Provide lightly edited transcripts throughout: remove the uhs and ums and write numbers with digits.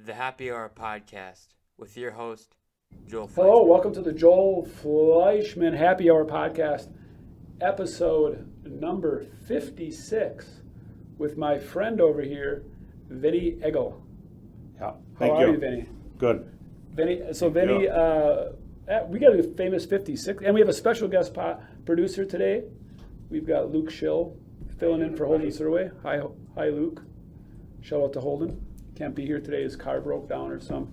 the Happy Hour podcast with your host, Joel Fleischman. Hello, welcome to the Joel Fleischman Happy Hour podcast, episode number 56, with my friend over here, Vinny Egle. Yeah, How are you, Vinny? Good. Vinny, we got a famous 56, and we have a special guest producer today. We've got Luke Schill filling in for Holden Surway. Hi, Luke. Shout out to Holden. Can't be here today. His car broke down or some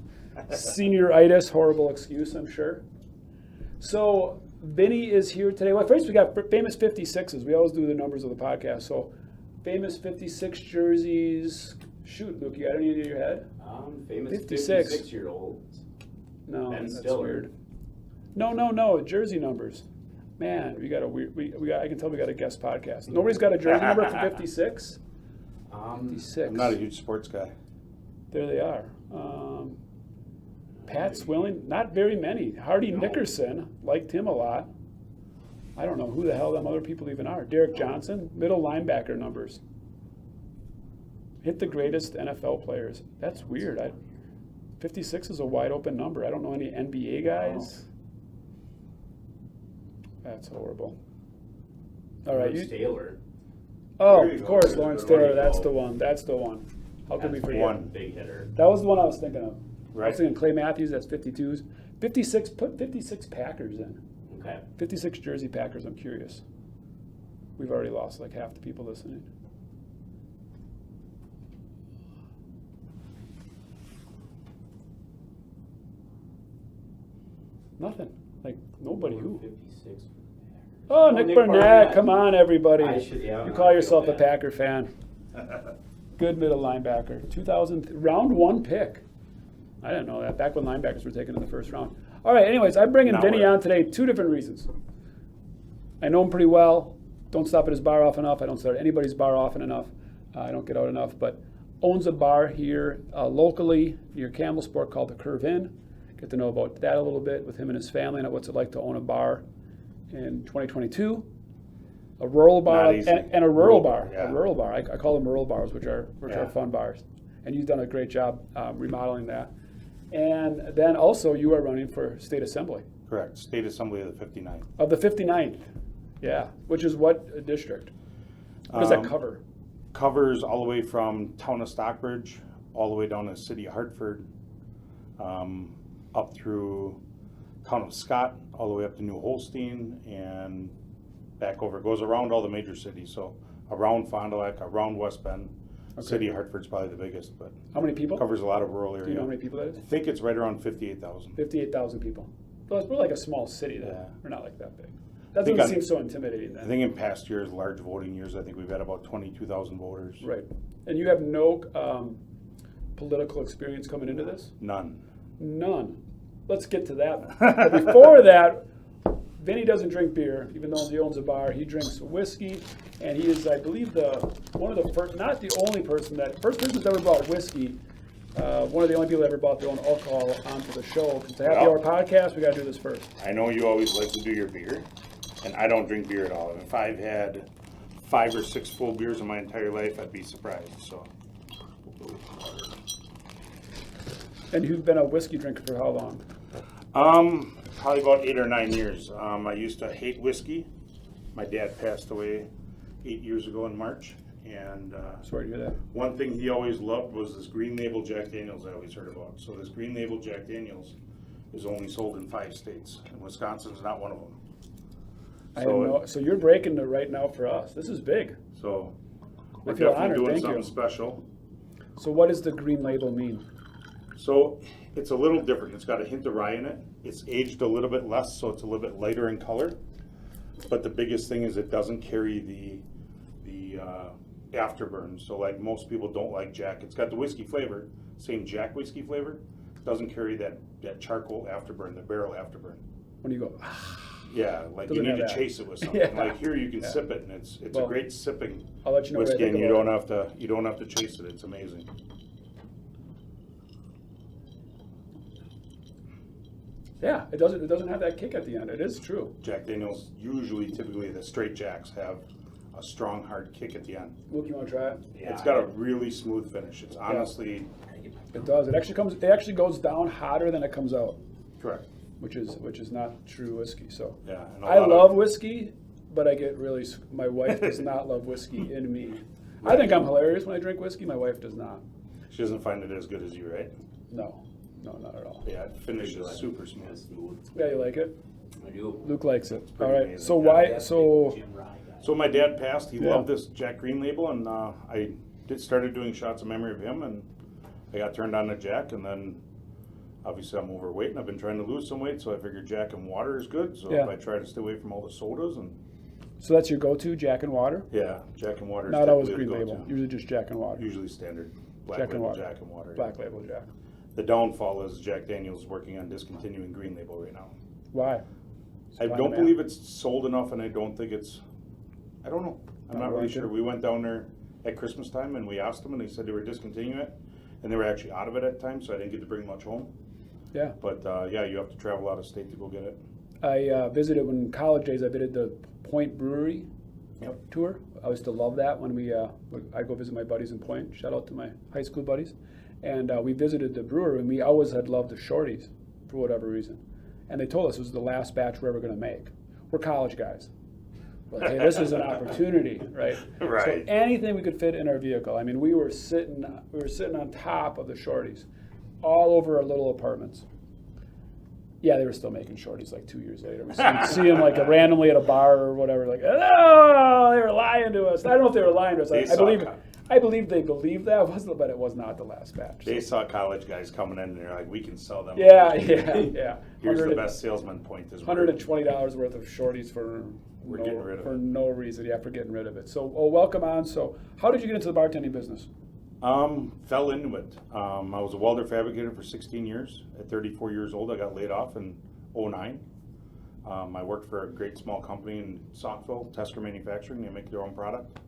senioritis. Horrible excuse, I'm sure. So Vinny is here today. Well, first we got famous 56s. We always do the numbers of the podcast. So famous 56 jerseys. Shoot, Luke, you got any in your head? Famous 56. 56-year-olds. No, Ben that's Stiller. weird. No, jersey numbers. Man, we got a weird. I can tell we got a guest podcast. Nobody's got a jersey number for 56. 56. I'm not a huge sports guy. There they are. Pat Swilling, not very many. Hardy Nickerson, liked him a lot. I don't know who the hell them other people even are. Derek Johnson, middle linebacker numbers. Hit the greatest NFL players. That's weird. 56 is a wide open number. I don't know any NBA guys. That's horrible. All right. Lawrence Taylor. Oh, There you of go. course, There's Lawrence the Taylor. running That's back. the one. That's the one. How could we That's forget? one. Big hitter. That was the one I was thinking of. I Right. was thinking Clay Matthews, that's 52s. 56, put 56 Packers in. Okay. 56 Jersey Packers, I'm curious. We've already lost like half the people listening. Nothing. Like, nobody who. 56. Oh, Nick Burnett. Come on, everybody. Yeah, You I call feel yourself a bad. Packer fan. Good middle linebacker. 2000, round one pick. I didn't know that. Back when linebackers were taken in the first round. All right, anyways, I'm bringing Now Vinny we're- on today. Two different reasons. I know him pretty well. Don't stop at his bar often enough. I don't start at anybody's bar often enough. I don't get out enough. But owns a bar here locally near Campbellsport called the Curve Inn. Get to know about that a little bit with him and his family and what's it like to own a bar in 2022. A rural bar Not easy. and a rural bar. Yeah. A rural bar. I call them rural bars, which are Yeah. fun bars. And you've done a great job remodeling that. And then also you are running for state assembly Correct. State Assembly of the 59th. of the 59th. Yeah, which is what district? What does that Um, cover? Covers all the way from town of Stockbridge, all the way down to city of Hartford, up through town of Scott, all the way up to New Holstein, and back over. It goes around all the major cities. So around Fond du Lac, around West Bend. Okay. City of Hartford's probably the biggest, but How many people? covers a lot of rural Do area. you know how many people that is? I think it's right around 58,000. 58,000 people. So we're like a small city then. Yeah. We're not like that big. That think doesn't on- seem so intimidating I then. think in past years, large voting years, I think we've had about 22,000 voters. Right. And you have no political experience coming into this? None. None. Let's get to that. But before that, Vinny doesn't drink beer, even though he owns a bar. He drinks whiskey, and he is, I believe, one of the first, not the only person first person that's ever brought whiskey. One of the only people that ever brought their own alcohol onto the show. It's a happy Yeah. hour podcast. We got to do this first. I know you always like to do your beer, and I don't drink beer at all. If I've had 5 or 6 full beers in my entire life, I'd be surprised. So, And you've been a whiskey drinker for how long? probably about 8 or 9 years. I used to hate whiskey. My dad passed away 8 years ago in March, and Sorry to hear that. one thing he always loved was this green label Jack Daniels I always heard about. So this green label Jack Daniels is only sold in 5 states, and Wisconsin's not one of them. So you're breaking it right now for us. This is big. So we're I feel definitely honored. doing Thank something you. special. So what does the green label mean? So it's a little different. It's got a hint of rye in it. It's aged a little bit less, so it's a little bit lighter in color. But the biggest thing is it doesn't carry the afterburn. So like most people don't like Jack. It's got the whiskey flavor, same Jack whiskey flavor. It doesn't carry that charcoal afterburn, the barrel afterburn. When you go, Yeah, like Doesn't you need have to that. chase it with something. Yeah. Like here you can Yeah. sip it, and it's Well, a great sipping I'll let you know what I whiskey, think and you about don't have to chase it. It's amazing. Yeah, it doesn't have that kick at the end. It is true. Jack Daniels typically the straight Jacks have a strong hard kick at the end. Luke, you want to try it? Yeah, It's got a really smooth finish. It's honestly It does. It actually goes down hotter than it comes out, Correct. which is not true whiskey. So Yeah. And I love whiskey, but I get really. My wife does not love whiskey in me. I think I'm hilarious when I drink whiskey. My wife does not. She doesn't find it as good as you, right? No, not at all. Yeah, it finishes super smooth. Yeah, you like it? I do. Luke likes it. All pretty right. amazing. So Yeah, why? So So my dad passed. He Yeah. loved this Jack Green label, and I started doing shots in memory of him, and I got turned on to Jack, and then obviously I'm overweight, and I've been trying to lose some weight, so I figured Jack and water is good. So Yeah. if I try to stay away from all the sodas, and so that's your go-to, Jack and water. yeah, Jack and water is Not always typically green the label. go-to. Usually just Jack and water. Usually standard black Jack and label water. Jack and water. Black label Jack. The downfall is Jack Daniel's working on discontinuing green label right now. Why? I Supply don't and demand. believe it's sold enough, and I don't think it's. I don't know. I'm Not not really working. sure. We went down there at Christmas time, and we asked them, and they said they were discontinuing it, and they were actually out of it at times, so I didn't get to bring much home. Yeah. But yeah, you have to travel out of state to go get it. I visited when college days. I visited the Point Brewery Yep. tour. I used to love that when I go visit my buddies in Point. Shout out to my high school buddies. And we visited the brewery, and we always had loved the shorties for whatever reason. And they told us it was the last batch we're ever going to make. We're college guys. We're like, hey, this is an opportunity, right? Right. So anything we could fit in our vehicle. I mean, we were sitting on top of the shorties, all over our little apartments. Yeah, they were still making shorties like 2 years later. We see them like randomly at a bar or whatever. Like, oh, they were lying to us. I don't know if they were lying to us. I believe they believed that, but it was not the last batch. They saw college guys coming in, and they're like, "We can sell them." Yeah. Here's the best salesman point: is $120 worth of shorties for getting rid of it. no reason. Yeah, for getting rid of it. So, welcome on. So, how did you get into the bartending business? Fell into it. I was a welder fabricator for 16 years. At 34 years old, I got laid off in 2009. I worked for a great small company in Saukville, Tester Manufacturing. They make their own product.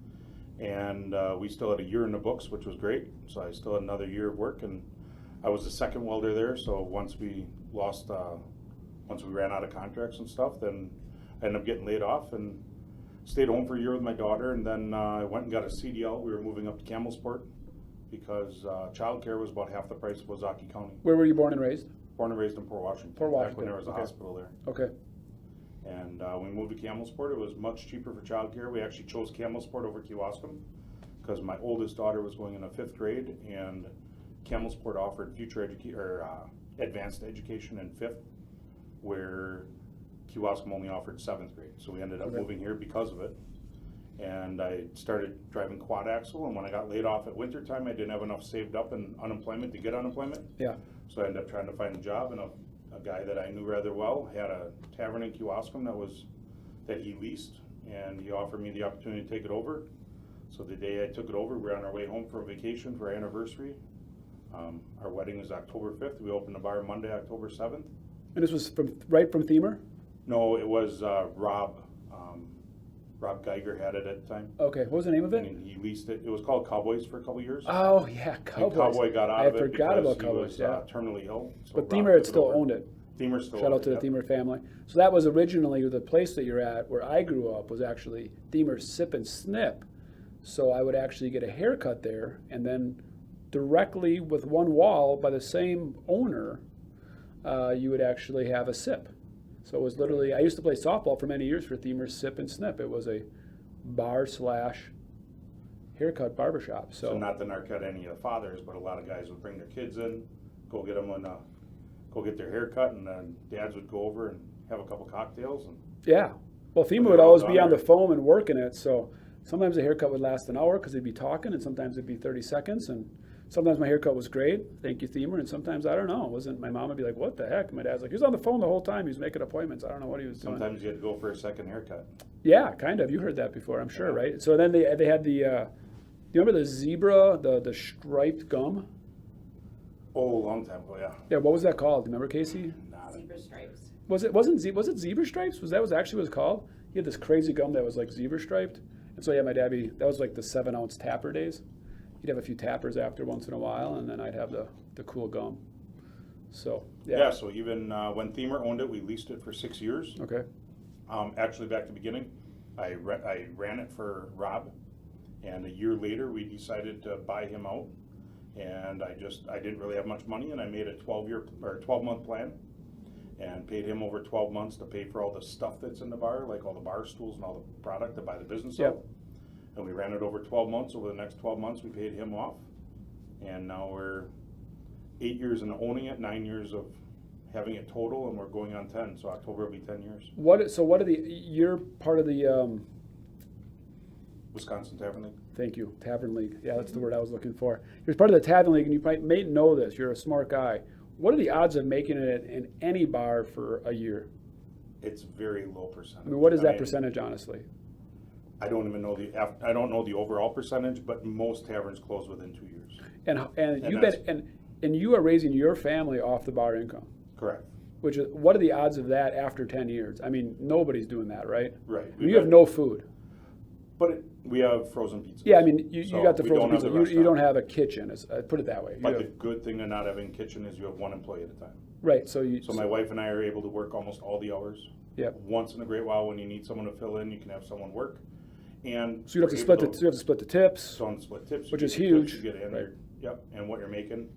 And we still had a year in the books, which was great. So I still had another year of work, and I was the second welder there. So once we ran out of contracts and stuff, then I ended up getting laid off and stayed home for a year with my daughter. And then I went and got a CDL. We were moving up to Campbellsport because childcare was about half the price of Ozaukee County. Where were you born and raised? Born and raised in Port Washington. Port Washington, Back when there was a okay. hospital there. Okay. And we moved to Campbellsport. It was much cheaper for childcare. We actually chose Campbellsport over Kewaskum because my oldest daughter was going into 5th grade, and Campbellsport offered advanced education in 5th, where Kewaskum only offered 7th grade. So we ended up moving here because of it. And I started driving quad axle, and when I got laid off at winter time, I didn't have enough saved up in unemployment to get unemployment. Yeah. So I ended up trying to find a job, and a guy that I knew rather well had a tavern in Kewaskum that he leased, and he offered me the opportunity to take it over. So the day I took it over, we were on our way home for a vacation for our anniversary. Our wedding is October 5th. We opened the bar Monday, October 7th. And this was right from Themer? No, it was Rob. Rob Geiger had it at the time. Okay, what was the name of it? And he leased it. It was called Cowboys for a couple of years. Oh, yeah, And Cowboys. Cowboy got out of it forgot because about Cowboys, he was yeah. terminally ill. So But Rob Themer took had it still over. owned it. Themer still Shout out owned to it, the yep. Themer family. So that was originally the place that you're at, where I grew up, was actually Themer's Sip and Snip. So I would actually get a haircut there, and then directly with one wall by the same owner, you would actually have a sip. So it was literally, I used to play softball for many years for Themer's Sip and Snip. It was a bar / haircut barbershop. So not to narcut any of the fathers, but a lot of guys would bring their kids in, go get them go get their hair cut, and then dads would go over and have a couple cocktails. And Yeah. Well, Themer they're would all always done be on the there. foam and working it. So sometimes the haircut would last an hour because they'd be talking, and sometimes it'd be 30 seconds. And sometimes my haircut was great. Thank you, Themer. And sometimes, I don't know. It wasn't. My mom would be like, what the heck? My dad's like, he was on the phone the whole time. He was making appointments. I don't know what he was doing. sometimes you had to go for a second haircut. Yeah, kind of. You heard that before, I'm sure, right? So then they had the, do you remember the zebra, the striped gum? Oh, a long time ago, yeah. Yeah, what was that called? Do you remember, Casey? Zebra stripes. Was it zebra stripes? Was actually what it was called? He had this crazy gum that was like zebra striped. And so yeah, my dad, that was like the 7-ounce tapper days. He'd have a few tappers after once in a while, and then I'd have the cool gum. So yeah. Yeah, so even when Themer owned it, we leased it for 6 years. Okay. Actually, back to the beginning, I ran it for Rob, and a year later we decided to buy him out And I didn't really have much money, and I made a 12-month plan and paid him over 12 months to pay for all the stuff that's in the bar, like all the bar stools and all the product to buy the business Yep. out. And we ran it over 12 months. Over the next 12 months, we paid him off. And now we're 8 years in owning it, 9 years of having it total, and we're going on 10. So October will be 10 years. You're part of the, Wisconsin Tavern League. thank you, Tavern League. Yeah, that's the word I was looking for. You're part of the Tavern League, and you may know this. You're a smart guy. What are the odds of making it in any bar for a year? It's very low percentage. I mean, what is that percentage, honestly? I don't even know I don't know the overall percentage, but most taverns close within 2 years. And you are raising your family off the bar income. Correct. Which is, what are the odds of that after 10 years? I mean, nobody's doing that, right? Right. You have no food. But we have frozen pizza. Yeah, I mean, you So got the we frozen don't have pizza. the You don't restaurant. have a kitchen, put it that way. But the good thing of not having a kitchen is you have one employee at a time. Right, So my wife and I are able to work almost all the hours. Yep. Once in a great while, when you need someone to fill in, you can have someone work. And So you have to split the tips, Don't split tips. which You is get the tips, huge. You get in Right. there, yep, and what you're making.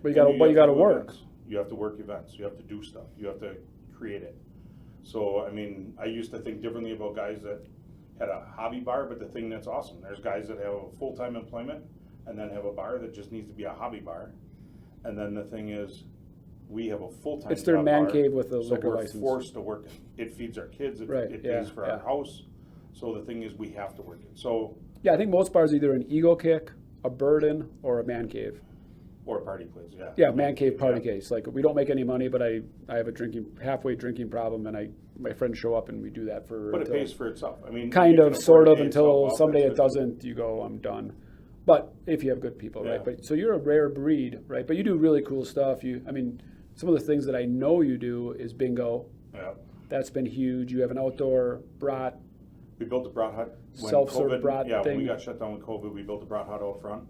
but you And got to have do work. events. You have to work events. You have to do stuff. You have to create it. So I mean, I used to think differently about guys that had a hobby bar, but the thing that's awesome, there's guys that have a full-time employment and then have a bar that just needs to be a hobby bar. And then the thing is, we have a full-time It's their job man bar, cave with the so liquor we're license. forced to work it. It feeds our kids. It Right, pays yeah, for yeah. our house. So the thing is, we have to work it. So Yeah, I think most bars are either an ego kick, a burden, or a man cave. or party place, yeah. Yeah, man cave, party Yeah. case. Like, we don't make any money, but I have a halfway drinking problem, and my friends show up and we do that for. But it until- pays for itself. I mean, Kind you of, can sort afford to of, pay until itself off, someday that's it good. doesn't, you go, I'm done. But if you have good people, right? Yeah. But so you're a rare breed, right? But you do really cool stuff. I mean, some of the things that I know you do is bingo. Yeah. That's been huge. You have an outdoor brat. We built a brat hut. When Self-serve COVID- brat Yeah, when thing. we got shut down with COVID, we built a brat hut out front.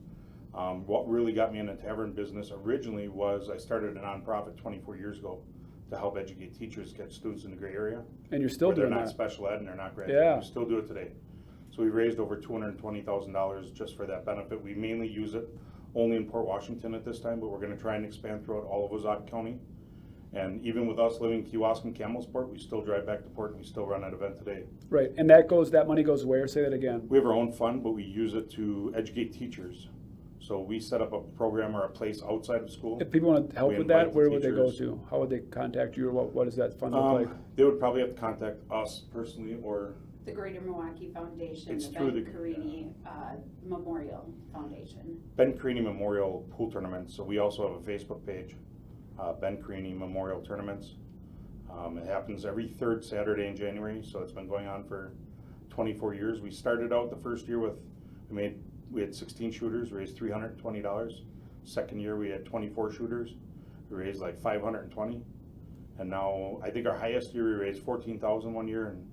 What really got me in the tavern business originally was I started a nonprofit 24 years ago to help educate teachers, get students in the gray area. And you're still where doing they're not that. special ed and they're not graduating. Yeah. We still do it today. So we raised over $220,000 just for that benefit. We mainly use it only in Port Washington at this time, but we're going to try and expand throughout all of Ozark County. And even with us living in Kewaskum and Camelsport, we still drive back to Port and we still run that event today. Right. And that money goes where? Say that again. We have our own fund, but we use it to educate teachers. So we set up a program or a place outside of school. If people want to help We with that, invite the where would they go teachers. to? How would they contact you, or what does that fund look like? They would probably have to contact us personally, or The Greater Milwaukee Foundation, It's the through Ben the- Carini Memorial Foundation. Ben Carini Memorial Pool Tournaments. So we also have a Facebook page, Ben Carini Memorial Tournaments. It happens every third Saturday in January, so it's been going on for 24 years. We started out the first year we had 16 shooters, raised $320. Second year we had 24 shooters, we raised like $520. And now I think our highest year we raised $14,000 one year, and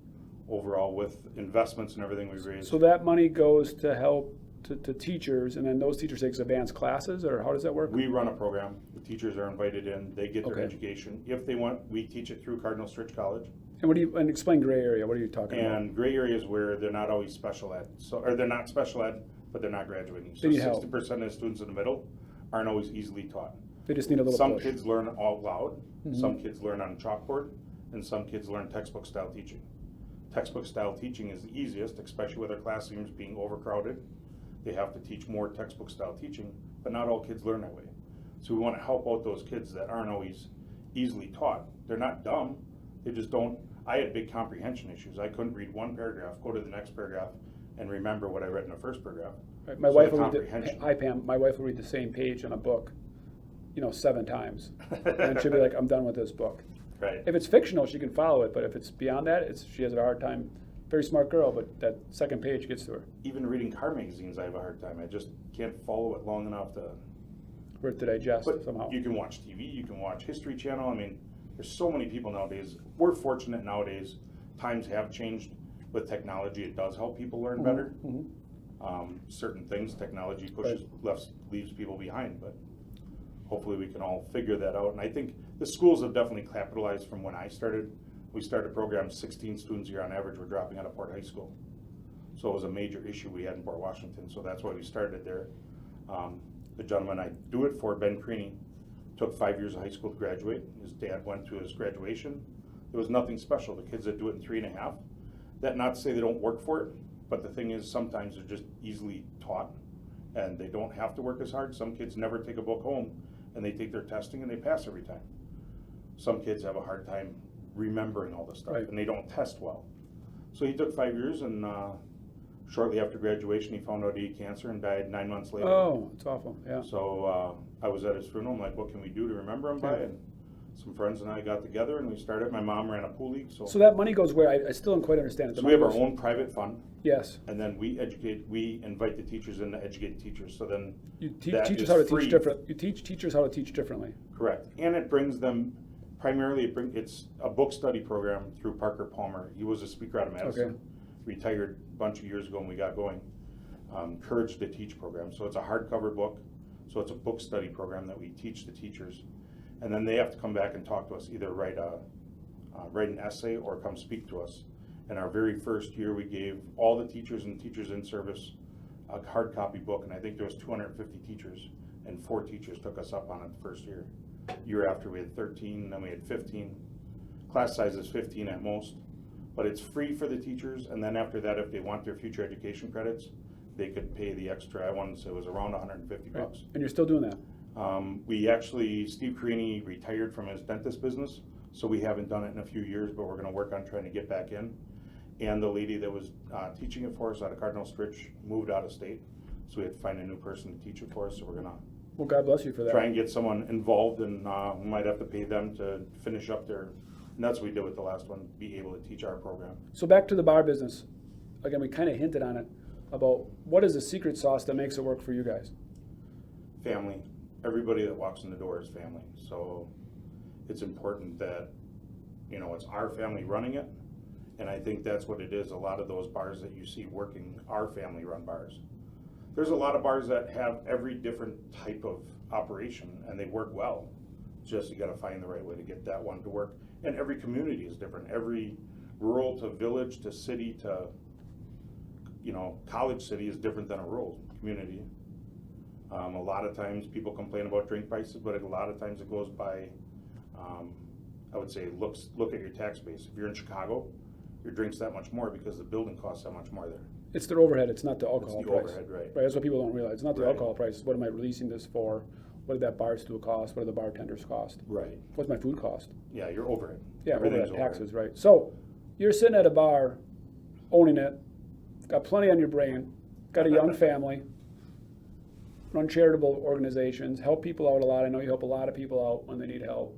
overall with investments and everything we raised. So that money goes to help to teachers, and then those teachers take advanced classes, or how does that work? We run a program. The teachers are invited in. They get their Okay. education. If they want, we teach it through Cardinal Stritch College. And explain gray area. What are you talking about? And gray areas where they're not always special ed. Or they're not special ed, but they're not graduating. So They need help. 60% of the students in the middle aren't always easily taught. They just need a little Some push. kids learn out loud. Mhm. Some kids learn on chalkboard. And some kids learn textbook style teaching. Textbook style teaching is the easiest, especially with our classrooms being overcrowded. They have to teach more textbook style teaching, but not all kids learn that way. So we want to help out those kids that aren't always easily taught. They're not dumb, they just don't. I had big comprehension issues. I couldn't read one paragraph, go to the next paragraph, and remember what I read in the first paragraph. Right, my So wife the will read comprehension. hi Pam. My wife will read the same page in a book, 7 times, and she'll be like, "I'm done with this book." Right. If it's fictional, she can follow it, but if it's beyond that, she has a hard time. Very smart girl, but that second page gets to her. Even reading car magazines, I have a hard time. I just can't follow it long enough to. For it to digest But somehow. you can watch TV, you can watch History Channel. I mean, there's so many people nowadays. We're fortunate nowadays. Times have changed with technology. It does help people learn better. Mhm. Certain things, technology leaves people behind, but hopefully we can all figure that out. And I think the schools have definitely capitalized from when I started. We started a program, 16 students a year on average were dropping out of Port High School. So it was a major issue we had in Port Washington, so that's why we started there. The gentleman I do it for, Ben Creaney, took 5 years of high school to graduate. His dad went to his graduation. There was nothing special. The kids that do it in 3.5, that not to say they don't work for it, but the thing is sometimes they're just easily taught and they don't have to work as hard. Some kids never take a book home and they take their testing and they pass every time. Some kids have a hard time remembering all this stuff, Right. and they don't test well. So he took 5 years, and shortly after graduation, he found out he had cancer and died 9 months later. Oh, it's awful, yeah. So I was at his funeral. I'm like, what can we do to remember him by? Yeah. And some friends and I got together and we started. My mom ran a pool league. So So that money goes where? I still don't quite understand it. The so we have money our goes- own private fund, Yes. and then we invite the teachers in to educate teachers. So then You that teach us is how to free. teach different. You teach teachers how to teach differently. Correct. And it brings them, primarily it's a book study program through Parker Palmer. He was a speaker out of Madison. Okay. Retired a bunch of years ago when we got going. Courage to Teach program. So it's a hardcover book. So it's a book study program that we teach the teachers. And then they have to come back and talk to us, either write an essay or come speak to us. And our very first year, we gave all the teachers and teachers in service a hard copy book, and I think there was 250 teachers, and 4 teachers took us up on it the first year. Year after, we had 13, then we had 15. Class size is 15 at most, but it's free for the teachers, and then after that, if they want their future education credits, they could pay the extra. I want to say it was around 150 Right. bucks. And you're still doing that. Steve Creaney retired from his dentist business, so we haven't done it in a few years, but we're gonna work on trying to get back in. And the lady that was teaching it for us out of Cardinal Stritch moved out of state, so we had to find a new person to teach it for us, so we're gonna Well, God bless you for that. try and get someone involved, and we might have to pay them to finish up their, and that's what we did with the last one, be able to teach our program. So back to the bar business. Again, we kind of hinted on it about what is the secret sauce that makes it work for you guys? Family. Everybody that walks in the door is family. So it's important that, it's our family running it. And I think that's what it is. A lot of those bars that you see working are family run bars. There's a lot of bars that have every different type of operation and they work well. Just you gotta find the right way to get that one to work. And every community is different. Every rural to village to city to, college city is different than a rural community. A lot of times people complain about drink prices, but a lot of times it goes by, I would say, look at your tax base. If you're in Chicago, your drink's that much more because the building costs that much more there. It's their overhead, it's not the alcohol It's the price. overhead, right. Right, that's what people don't realize. It's not the Right. alcohol price. It's what am I releasing this for? What did that bar stool cost? What do the bartenders cost? Right. What's my food cost? Yeah, your overhead. Yeah, Everything's overhead taxes, right. So you're sitting at a bar, owning it, got plenty on your brain, got a young family, run charitable organizations, help people out a lot. I know you help a lot of people out when they need help.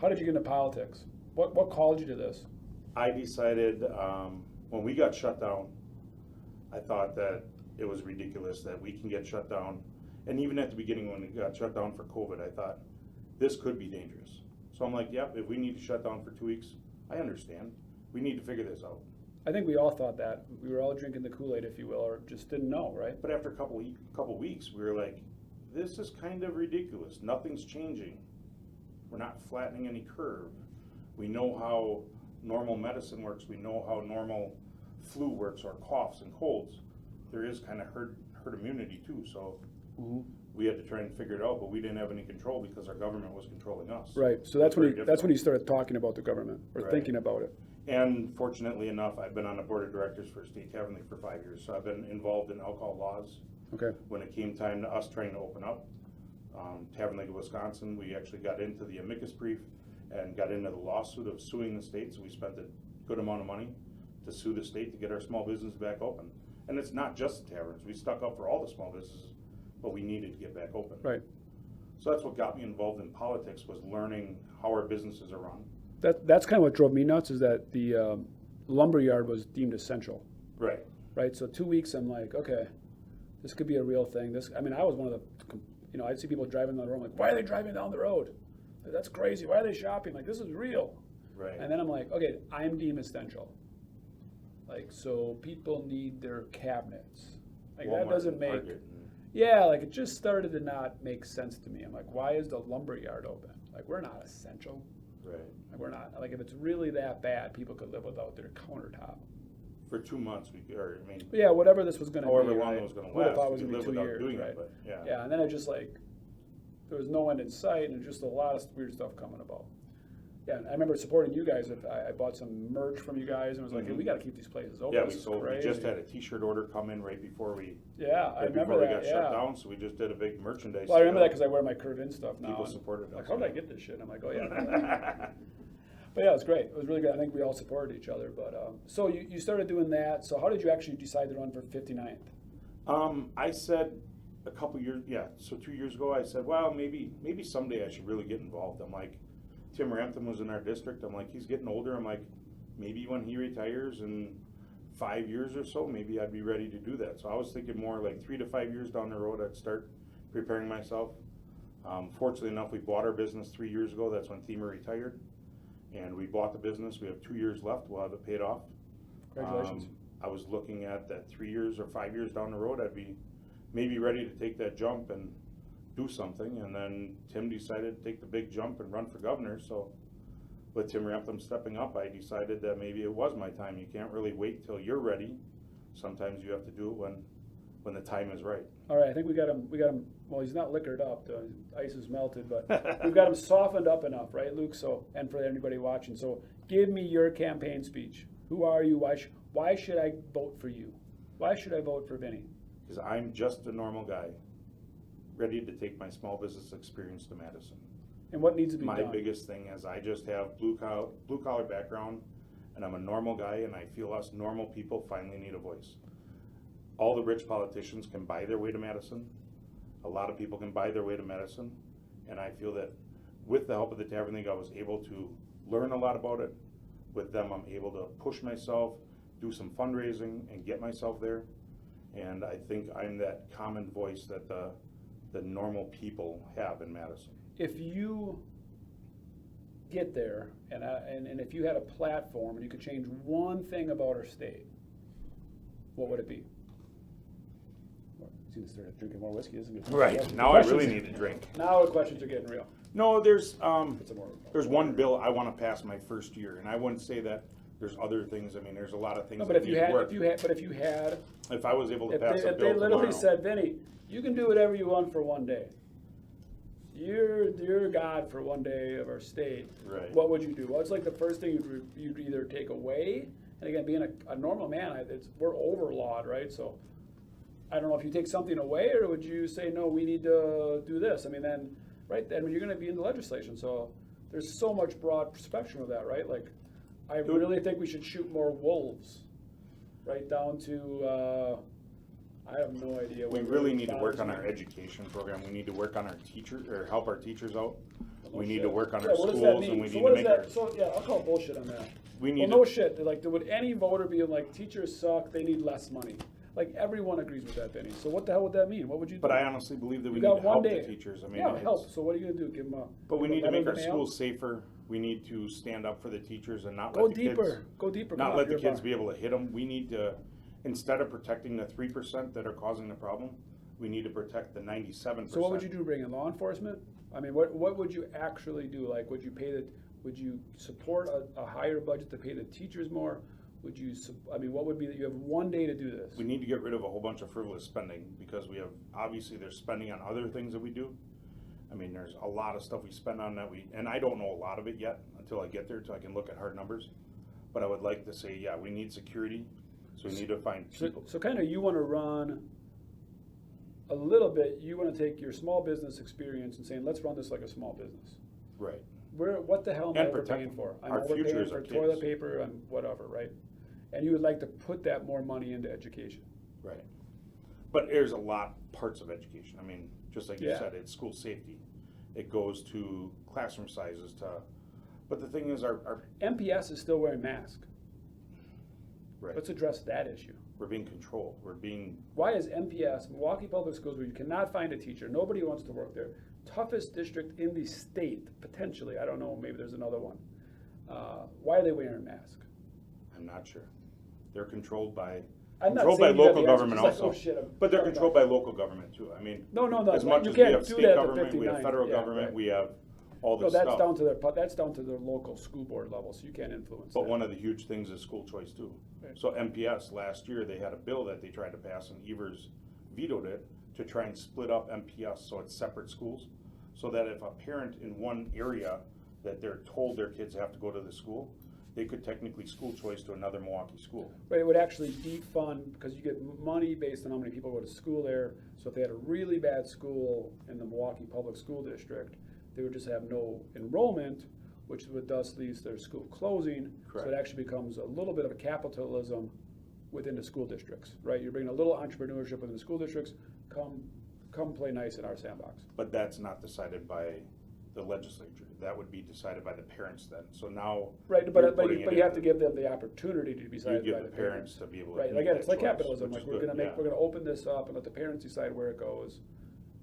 How did you get into politics? What called you to this? I decided, when we got shut down, I thought that it was ridiculous that we can get shut down. And even at the beginning when we got shut down for COVID, I thought, this could be dangerous. So I'm like, yep, if we need to shut down for 2 weeks, I understand. We need to figure this out. I think we all thought that. We were all drinking the Kool-Aid, if you will, or just didn't know, right? But after a couple weeks, we were like, this is kind of ridiculous. Nothing's changing. We're not flattening any curve. We know how normal medicine works. We know how normal flu works or coughs and colds. There is kind of herd immunity too. So we had to try and figure it out, but we didn't have any control because our government was controlling us. Right. So that's Very when difficult. you started talking about the government or Right. thinking about it. And fortunately enough, I've been on the board of directors for State Tavern League for 5 years. So I've been involved in alcohol laws. Okay. When it came time to us trying to open up, Tavern League of Wisconsin, we actually got into the amicus brief and got into the lawsuit of suing the state. So we spent a good amount of money to sue the state to get our small business back open. And it's not just the taverns. We stuck up for all the small businesses, but we needed to get back open. Right. So that's what got me involved in politics, was learning how our businesses are run. That's kind of what drove me nuts, is that the lumberyard was deemed essential. Right. Right. So 2 weeks, I'm like, okay, this could be a real thing. I was one of the, I'd see people driving down the road. I'm like, why are they driving down the road? Like, that's crazy. Why are they shopping? Like, this is real. Right. And then I'm like, okay, I'm deemed essential. Like, so people need their cabinets. Like, that Walmart doesn't and make, Target yeah, like, it just started to not make sense to me. I'm like, why is the lumberyard open? Like, we're not essential. Right. Like, we're not. Like, if it's really that bad, people could live without their countertop. For 2 months, Yeah, whatever this was gonna be, however long right? it was gonna Who would have last, thought it we was could gonna live be 2 without years, doing right? it, but, yeah. Yeah, and then I just like, there was no end in sight, and just a lot of weird stuff coming about. Yeah, and I remember supporting you guys. I bought some merch from you guys, and was like, hey, we got to keep these places open. Yeah, This we is sold, we crazy. just had a t-shirt order come in right before we, Yeah, I right remember before we that. got shut Yeah. down, so we just did a big merchandise. Well, I remember that sale. because I wear my Curve In stuff now. People and supported us. Like, how did I get this shit? I'm like, oh yeah. But yeah, it was great. It was really good. I think we all supported each other. But so you started doing that. So how did you actually decide to run for 59th? I said a couple years, so 2 years ago, I said, well, maybe someday I should really get involved. I'm like, Tim Rampton was in our district. I'm like, he's getting older. I'm like, maybe when he retires in 5 years or so, maybe I'd be ready to do that. So I was thinking more like 3 to 5 years down the road, I'd start preparing myself. Fortunately enough, we bought our business 3 years ago. That's when Thema retired. And we bought the business. We have 2 years left. We'll have it paid off. Congratulations. I was looking at that 3 years or 5 years down the road, I'd be maybe ready to take that jump and do something. And then Tim decided to take the big jump and run for governor. So with Tim Rampton stepping up, I decided that maybe it was my time. You can't really wait till you're ready. Sometimes you have to do it when the time is right. All right, I think we got him. Well, he's not liquored up. The ice is melted, but we've got him softened up enough, right, Luke? So, and for anybody watching, so give me your campaign speech. Who are you? Why should I vote for you? Why should I vote for Vinny? Because I'm just a normal guy, ready to take my small business experience to Madison. And what needs to be My done? biggest thing is I just have blue collar background, and I'm a normal guy, and I feel us normal people finally need a voice. All the rich politicians can buy their way to Madison. A lot of people can buy their way to Madison, and I feel that with the help of the Tavern League, I was able to learn a lot about it. With them, I'm able to push myself, do some fundraising, and get myself there. And I think I'm that common voice that the normal people have in Madison. If you get there, and if you had a platform and you could change one thing about our state, what would it be? He's gonna start drinking more whiskey, isn't he? Right, now I really need to drink. Now the questions are getting real. No, there's There's one bill I want to pass my first year, and I wouldn't say that there's other things. I mean, there's a lot of things No, that but if need you had, work. If I was able to pass a if bill they literally tomorrow, said, Vinny, you can do whatever you want for one day. You're God for one day of our state. Right. What would you do? What's like the first thing you'd either take away? And again, being a normal man, we're overlawed, right? So I don't know if you take something away, or would you say, no, we need to do this? I mean, then, right, then you're going to be in the legislation. So there's so much broad spectrum of that, right? Like, I really think we should shoot more wolves, right down to, I have no idea. we really need to work on our education program. We need to work on our teachers, or help our teachers out. We need to work on our What does that schools, mean? and we So need what to does make our. that, so yeah, I'll call bullshit on that. We Well, need no to, shit. Like, would any voter be like, teachers suck, they need less money? Like, everyone agrees with that, Benny. So what the hell would that mean? What would you do? but I honestly believe that we You need got to one help day. the teachers. I mean, Yeah, it's- help. So what are you gonna do? Give them a. But we need to letter make in our the mail? schools safer. We need to stand up for the teachers and not Go let the kids. deeper. Go deeper. Not Come let on, the you're kids a be able to hit them. We need to, instead of protecting the 3% that are causing the problem, we need to protect the 97%. So what would you do? Bring in law enforcement? I mean, what would you actually do? Like, would you support a higher budget to pay the teachers more? Would you, I mean, what would be that you have one day to do this? We need to get rid of a whole bunch of frivolous spending, because we have, obviously there's spending on other things that we do. I mean, there's a lot of stuff we spend on that and I don't know a lot of it yet until I get there, so I can look at hard numbers. But I would like to say, yeah, we need security, so we need to find people. So kind of you want to run a little bit, you want to take your small business experience and saying, let's run this like a small business. Right. What the hell am I And protect overpaying them. for? I'm Our future overpaying is for our toilet kids. paper and whatever, right? And you would like to put that more money into education. Right. But there's a lot parts of education. I mean, just like you Yeah. said, it's school safety. It goes to classroom sizes but the thing is our MPS is still wearing masks. right. Let's address that issue. We're being controlled. We're being, Why is MPS, Milwaukee Public Schools, where you cannot find a teacher, nobody wants to work there, toughest district in the state, potentially, I don't know, maybe there's another one. Why are they wearing a mask? I'm not sure. They're controlled by I'm not controlled by saying you have local the answer, government just like, also. oh, shit, I'm But they're talking controlled about- by local government too. I mean, No, as much you as we can't have do state that to government, we have 59, federal yeah, government, right. we have all No, this that's stuff. that's down to their local school board level, so you can't influence But that. one of the huge things is school choice too. Right. So MPS, last year, they had a bill that they tried to pass and Evers vetoed it to try and split up MPS so it's separate schools. So that if a parent in one area that they're told their kids have to go to the school, they could technically school choice to another Milwaukee school. Right, it would actually defund, because you get money based on how many people go to school there. So if they had a really bad school in the Milwaukee Public School District, they would just have no enrollment, which would thus leads their school closing. Correct. So it actually becomes a little bit of a capitalism within the school districts, right? You're bringing a little entrepreneurship within the school districts, come play nice in our sandbox. But that's not decided by the legislature. That would be decided by the parents then. So now. Right, you're but putting you it have in to give them the opportunity to be You decided give by the the parents to be able to Right, make again, that it's like choice, capitalism, which like is good, we're yeah. gonna open this up and let the parents decide where it goes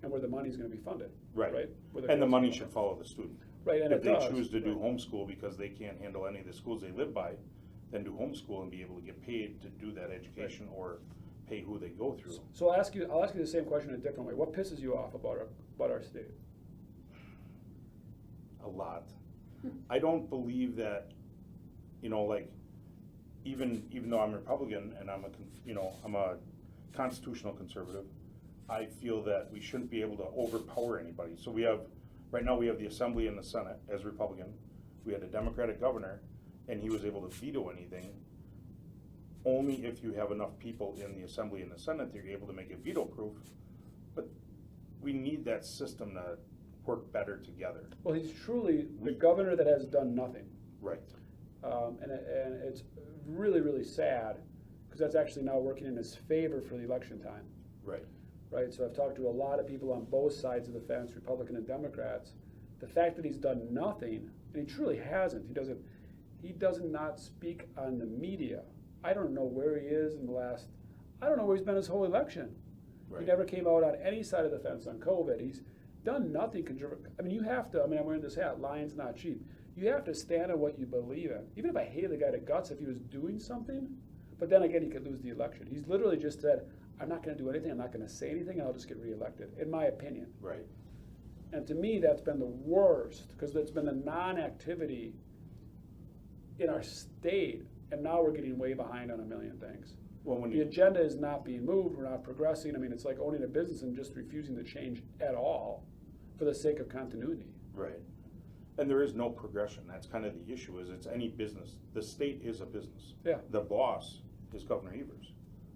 and where the money's gonna be funded. Right. Where And the goes money is should funded. follow the student. Right, and If it they does. choose to do Right. homeschool because they can't handle any of the schools they live by, then do homeschool and be able to get paid to do that education or pay who they go through. So I'll ask you the same question in a different way. What pisses you off about our state? A lot. I don't believe that, like, even though I'm Republican and I'm a constitutional conservative, I feel that we shouldn't be able to overpower anybody. So right now we have the Assembly and the Senate as Republican. We had a Democratic governor, and he was able to veto anything. Only if you have enough people in the Assembly and the Senate that you're able to make it veto-proof. But we need that system to work better together. Well, he's truly the governor that has done nothing. Right. And it's really, really sad, because that's actually now working in his favor for the election time. Right. Right, so I've talked to a lot of people on both sides of the fence, Republican and Democrats. The fact that he's done nothing, and he truly hasn't, he does not speak on the media. I don't know where he is I don't know where he's been his whole election. Right. He never came out on any side of the fence on COVID. He's done nothing. You have to, I'm wearing this hat, lion's not cheap. You have to stand on what you believe in. Even if I hated the guy to guts if he was doing something, but then again, he could lose the election. He's literally just said, I'm not gonna do anything, I'm not gonna say anything, and I'll just get reelected, in my opinion. Right. And to me, that's been the worst, because it's been the non-activity in our state, and now we're getting way behind on a million things. Well, when The you, agenda is not being moved, we're not progressing. It's like owning a business and just refusing to change at all for the sake of continuity. right. And there is no progression. That's kind of the issue, is it's any business. The state is a business. Yeah. The boss is Governor Evers.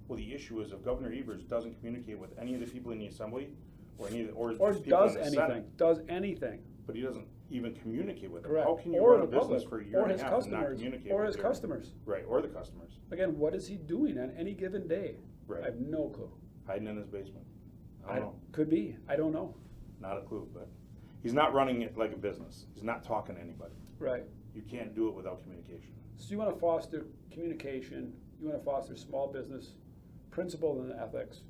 Well, the issue is if Governor Evers doesn't communicate with any of the people in the Assembly or any of the, or Or people does in the anything, Senate, does anything. but he doesn't even communicate with them. Correct. How can you Or run a the business public, for a year or and a his half and not customers, communicate or with his their- customers. Right, or the customers. Again, what is he doing on any given day? Right. I have no clue. Hiding in his basement. I don't know. Could be, I don't know. Not a clue, but he's not running it like a business. He's not talking to anybody. Right. You can't do it without communication. So you want to foster communication, you want to foster small business, principle and ethics.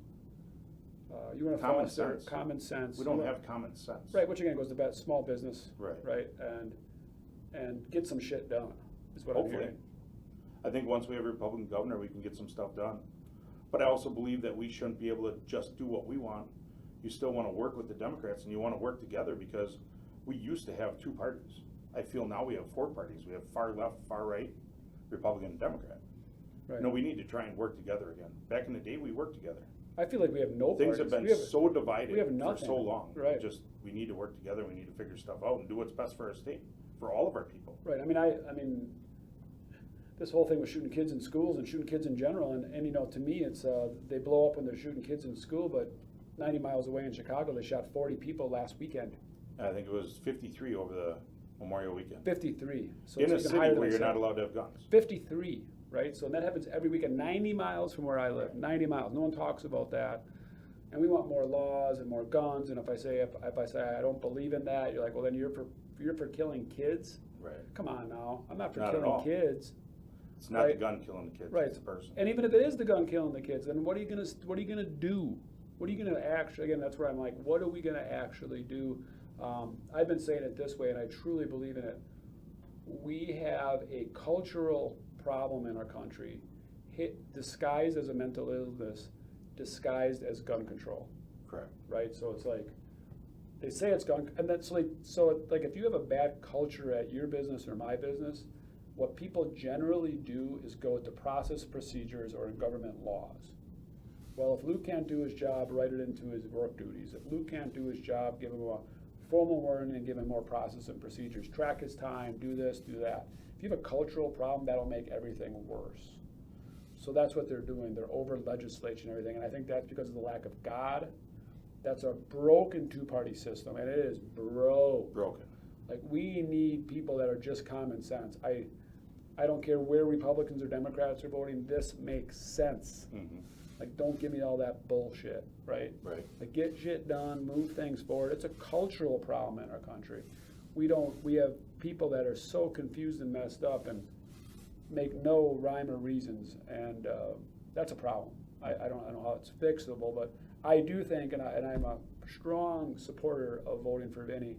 You want to Common foster sense. common sense. We You don't want- have common sense. Right, which again goes to that small business. Right. Right, and get some shit done, is what I'm Hopefully. hearing. I think once we have a Republican governor, we can get some stuff done. But I also believe that we shouldn't be able to just do what we want. You still want to work with the Democrats and you want to work together, because we used to have two parties. I feel now we have four parties. We have far left, far right, Republican and Democrat. Right. No, we need to try and work together again. Back in the day, we worked together. I feel like we have no Things parties. have been We have- so divided we have for nothing. so long. Right. We need to work together. We need to figure stuff out and do what's best for our state, for all of our people. Right, this whole thing with shooting kids in schools and shooting kids in general, and to me, it's, they blow up when they're shooting kids in school, but 90 miles away in Chicago, they shot 40 people last weekend. I think it was 53 over the Memorial Weekend. 53. So In a it's even city higher than where I you're said. not allowed to have guns. 53, right? So that happens every weekend, 90 miles from where I live, 90 miles. No one talks about that. And we want more laws and more guns. And if I say I don't believe in that, you're like, well, then you're for killing kids. Right. Come on now, I'm not for Not at killing all. kids. It's not the Right. gun killing the kids, Right. it's the person. And even if it is the gun killing the kids, then what are you gonna do? What are you gonna actually? Again, that's where I'm like, what are we gonna actually do? I've been saying it this way, and I truly believe in it. We have a cultural problem in our country, disguised as a mental illness, disguised as gun control. Correct. Right? So it's like, they say it's gone, and that's like, so like if you have a bad culture at your business or my business, what people generally do is go to process procedures or in government laws. Well, if Luke can't do his job, write it into his work duties. If Luke can't do his job, give him a formal warning and give him more process and procedures. Track his time, do this, do that. If you have a cultural problem, that'll make everything worse. So that's what they're doing. They're over legislating everything, and I think that's because of the lack of God. That's a broken two-party system, and it is broken. Like, we need people that are just common sense. I don't care where Republicans or Democrats are voting. This makes sense. Mm-hmm. Like, don't give me all that bullshit, right? Right. Like, get shit done, move things forward. It's a cultural problem in our country. We have people that are so confused and messed up and make no rhyme or reasons, and that's a problem. I don't know how it's fixable, but I do think, and I'm a strong supporter of voting for Vinny,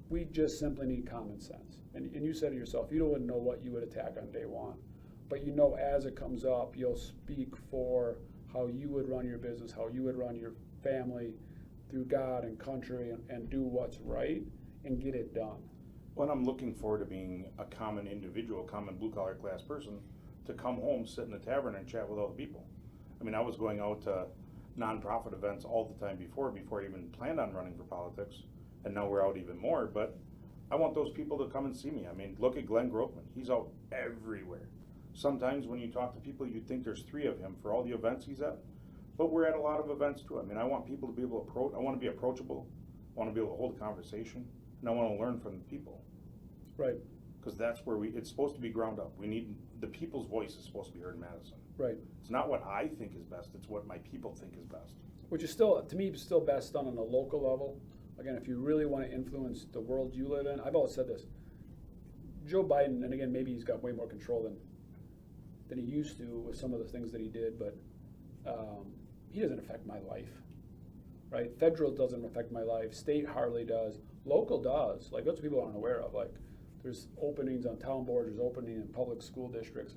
we just simply need common sense. And you said it yourself, you wouldn't know what you would attack on day one, but you know as it comes up, you'll speak for how you would run your business, how you would run your family through God and country, and do what's right and get it done. Well, I'm looking forward to being a common individual, common blue-collar class person, to come home, sit in a tavern, and chat with other people. I mean, I was going out to nonprofit events all the time before I even planned on running for politics, and now we're out even more, but I want those people to come and see me. I mean, look at Glenn Grothman. He's out everywhere. Sometimes when you talk to people, you'd think there's 3 of him for all the events he's at, but we're at a lot of events too. I mean, I want people to be able to I want to be approachable, I want to be able to hold a conversation, and I want to learn from the people. Right. Because that's where it's supposed to be ground up. We need, the people's voice is supposed to be heard in Madison. Right. It's not what I think is best, it's what my people think is best. Which is still, to me, still best done on a local level. Again, if you really want to influence the world you live in, I've always said this, Joe Biden, and again, maybe he's got way more control than he used to with some of the things that he did, but he doesn't affect my life, right? Federal doesn't affect my life, state hardly does, local does. Like, that's what people aren't aware of. Like, there's openings on town boards, there's opening in public school districts,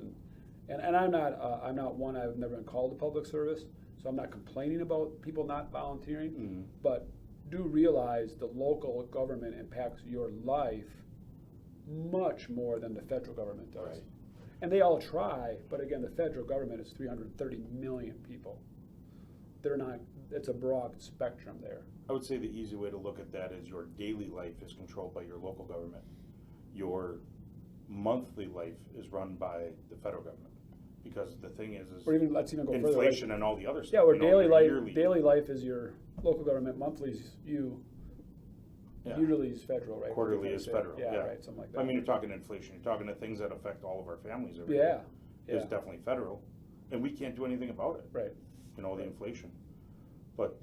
and I'm not one, I've never been called to public service, so I'm not complaining about people not volunteering, Mm-hmm. but do realize the local government impacts your life much more than the federal government does. Right. And they all try, but again, the federal government is 330 million people. It's a broad spectrum there. I would say the easy way to look at that is your daily life is controlled by your local government. Your monthly life is run by the federal government. Because the thing is Or even, let's even go further. inflation and all the other stuff. Yeah, where you know, daily your life is your local government, monthly's you, Yeah. yearly is federal, right? Quarterly is federal, Yeah, yeah. right, something like that. I mean, you're talking inflation, you're talking to things that affect all of our families every Yeah, day. It's yeah. definitely federal, and we can't do anything about it. Right. You know, the inflation. But,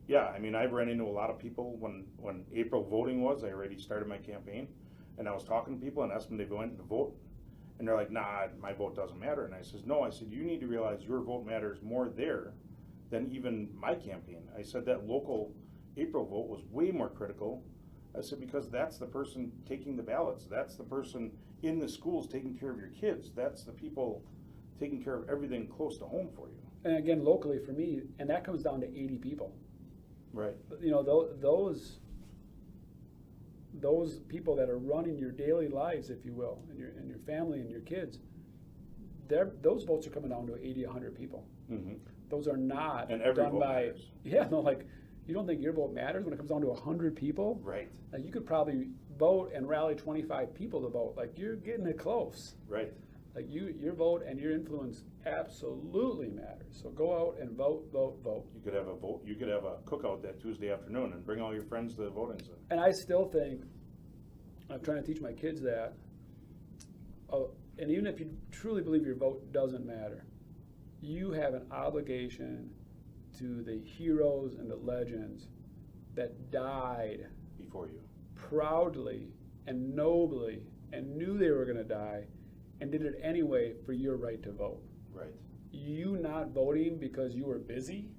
yeah, I mean, I've run into a lot of people when April voting was, I already started my campaign, and I was talking to people and asked them if they went to vote, and they're like, nah, my vote doesn't matter. And I says, no, I said, you need to realize your vote matters more there than even my campaign. I said that local April vote was way more critical. I said, because that's the person taking the ballots. That's the person in the schools taking care of your kids. That's the people taking care of everything close to home for you. And again, locally for me, and that comes down to 80 people. Right. You know, those people that are running your daily lives, if you will, and your family and your kids, those votes are coming down to 80, 100 people. Mm-hmm. Those are not And every done vote by, matters. yeah, no, like, you don't think your vote matters when it comes down to 100 people? Right. Like, you could probably vote and rally 25 people to vote. Like, you're getting it close. Right. Like, your vote and your influence absolutely matters. So go out and vote, vote, vote. You could have a vote. You could have a cookout that Tuesday afternoon and bring all your friends to the voting center. And I still think, I'm trying to teach my kids that, and even if you truly believe your vote doesn't matter, you have an obligation to the heroes and the legends that died Before you. proudly and nobly and knew they were going to die and did it anyway for your right to vote. Right. You not voting because you were busy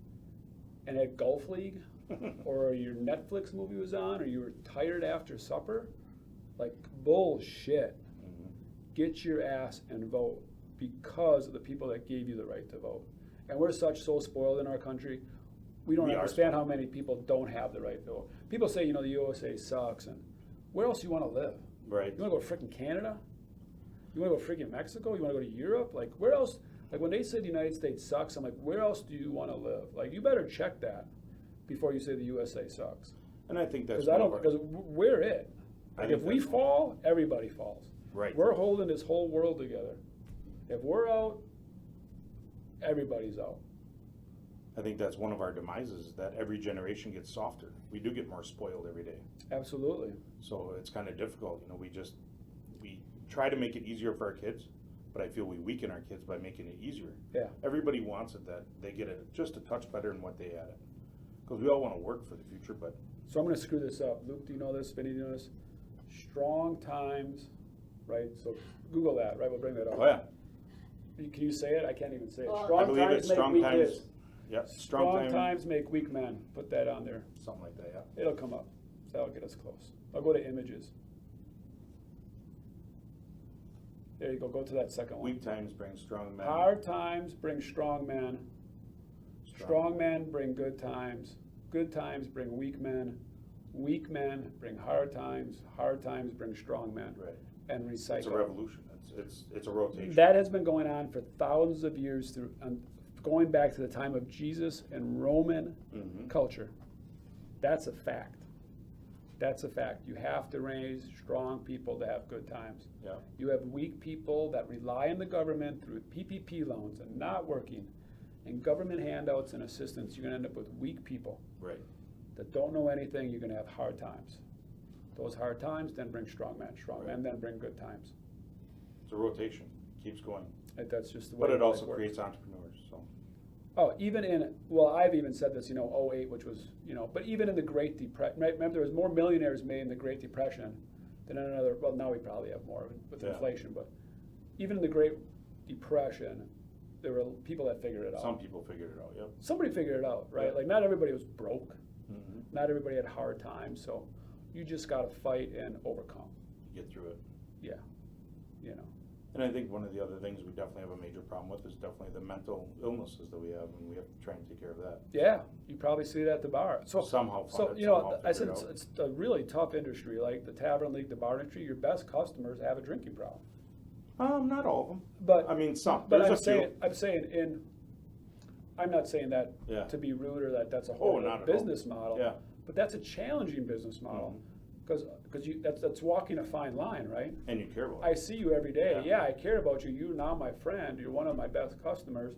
and at Golf League or your Netflix movie was on or you were tired after supper, like, bullshit. Mm-hmm. Get your ass and vote because of the people that gave you the right to vote. And we're so spoiled in our country. we don't We are understand spoiled. how many people don't have the right though. People say, the USA sucks, and where else do you want to live? Right. You want to go to freaking Canada? You want to go to freaking Mexico? You want to go to Europe? Like, where else? Like, when they say the United States sucks, I'm like, where else do you want to live? Like, you better check that before you say the USA sucks. And I think that's Because we're it. I Like, think if we that's- fall, everybody falls. Right. We're holding this whole world together. If we're out, everybody's out. I think that's one of our demises, that every generation gets softer. We do get more spoiled every day. Absolutely. So it's kind of difficult, we try to make it easier for our kids, but I feel we weaken our kids by making it easier. Yeah. Everybody wants it that they get it just a touch better than what they had it. Because we all want to work for the future, but So I'm going to screw this up. Luke, do you know this? Vinny, do you know this? Strong times, right? So Google that, right? We'll bring that up. oh yeah, Can you say it? I can't even say it. Well, Strong I believe times it's make strong weak times. kids. Yeah, Strong times make weak men. Put that on there. something like that. Yeah. It'll come up. That'll get us close. I'll go to images. There you go. Go to that second one. Weak times bring strong men. Hard times bring strong men. Strong men bring good times. Good times bring weak men. Weak men bring hard times. Hard times bring strong men. Right. And recycle. It's a revolution. It's a rotation. That has been going on for thousands of years through, going back to the time of Jesus and Roman Mhm. culture. That's a fact. That's a fact. You have to raise strong people to have good times. Yeah. You have weak people that rely on the government through PPP loans and not working, and government handouts and assistance. You're going to end up with weak people Right. that don't know anything. You're going to have hard times. Those hard times then bring strong men. Strong men then bring good times. It's a rotation. Keeps going. And that's just the way But it life also works. creates entrepreneurs. So Oh, even in, well, I've even said this, '08, which was, but even in the Great Depression, remember there was more millionaires made in the Great Depression than in another, well, now we probably have more with Yeah. inflation, but even in the Great Depression, there were people that figured it out. some people figured it out. Yep. Somebody figured it out, right? Yeah. Like, not everybody was broke, Mm-hmm. not everybody had hard times, so you just gotta fight and overcome, Get through it. yeah, And I think one of the other things we definitely have a major problem with is definitely the mental illnesses that we have, and we have to try and take care of that. Yeah, you probably see that at the bar. So Somehow So, fund it, somehow I said figure it it's a really tough industry, like the tavern league, the bar industry. Your best customers have a drinking problem. Not all of them. But I mean, some. But There's I'm a few. saying I'm not saying that Yeah. to be rude or that's a Oh, horrible not at all. business model. Yeah. But that's a challenging business model Mhm. because that's walking a fine line, right? And you care about it. I see you every day. Yeah. Yeah, I care about you. You're now my friend. You're one of my best customers.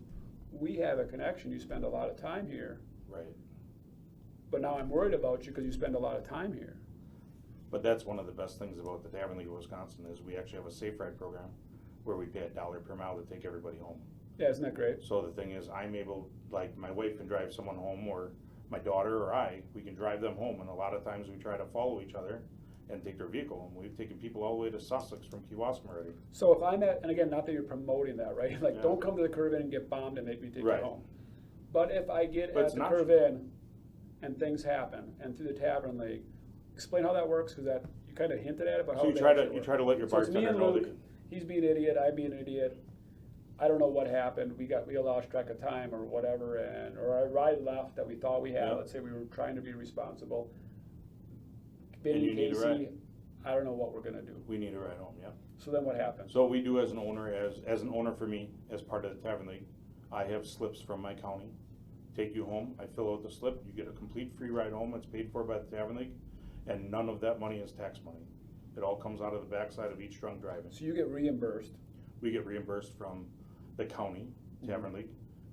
We have a connection. You spend a lot of time here. Right. But now I'm worried about you because you spend a lot of time here. But that's one of the best things about the Tavern League of Wisconsin is we actually have a safe ride program where we pay $1 per mile to take everybody home. Yeah, isn't that great? So the thing is, I'm able, like, my wife can drive someone home, or my daughter or we can drive them home, and a lot of times we try to follow each other and take their vehicle home. We've taken people all the way to Sussex from Kewaskum already. So if I'm at, and again, not that you're promoting that, right? Like, Yeah. don't come to the curve in and get bombed and make me take Right. you home. But if I get But at it's the not curve true. in and things happen, and through the tavern league, explain how that works, because that you kind of hinted at it, but how So you does try that to, actually you work? try to let your So it's me bartender and know Luke. He's being an idiot. I'm being an idiot. I don't know what happened. We lost track of time or whatever, or our ride left that we thought we had. Yeah. Let's say we were trying to be responsible. And Vinny, you need a Casey, ride. I don't know what we're gonna do. we need a ride home, yeah. So then what happens? So we do as an owner, as an owner for me, as part of the Tavern League, I have slips from my county. Take you home, I fill out the slip, you get a complete free ride home, it's paid for by the Tavern League, and none of that money is tax money. It all comes out of the backside of each drunk driving. So you get reimbursed. We get reimbursed from the county Tavern League,